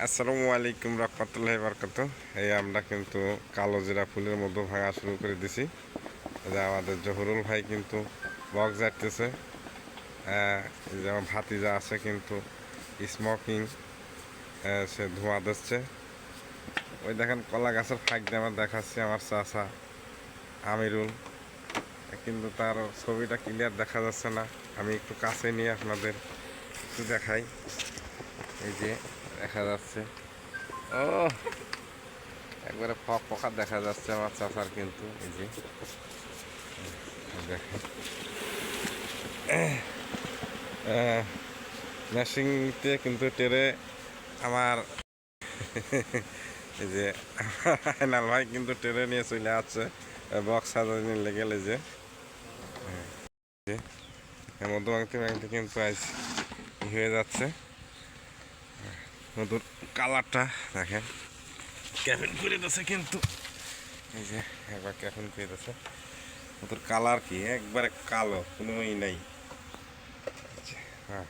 আসসালামু আলাইকুম রহমতুল্লাহি বারাকাতুহু। এই আমরা কিন্তু কালো জিরা ফুলের মধ্যে ভাঙা শুরু করে দিছি। যে আমাদের জহুরুল ভাই কিন্তু বক্স যাইতেছে, যেমন ভাতিজা আছে কিন্তু স্মোকিং, সে ধোঁয়া দিচ্ছে। ওই দেখেন কলা গাছের ফাঁক দিয়ে আমার দেখাচ্ছি আমার চাচা আমিরুল, কিন্তু তার ছবিটা ক্লিয়ার দেখা যাচ্ছে না। আমি একটু কাছে নিয়ে আপনাদের একটু দেখাই। এই যে দেখা যাচ্ছে, ও একবারে ফকা দেখা যাচ্ছে আমার চাচার, কিন্তু এই যে দেখেন মেশিনতে কিন্তু টেরে আমার এই যে আয়নাল ভাই কিন্তু টেরে নিয়ে চলে আসছে বক্স সাজানো লেগে যে মধু মাংতি মাংতি কিন্তু আজ হয়ে যাচ্ছে। মধুর কালারটা দেখেন ক্যাফিন করে দিচ্ছে, কিন্তু এই যে একবার ক্যাফিন করে দিচ্ছে। মধুর কালার কি একবারে কালো, কোনো নেই। হ্যাঁ।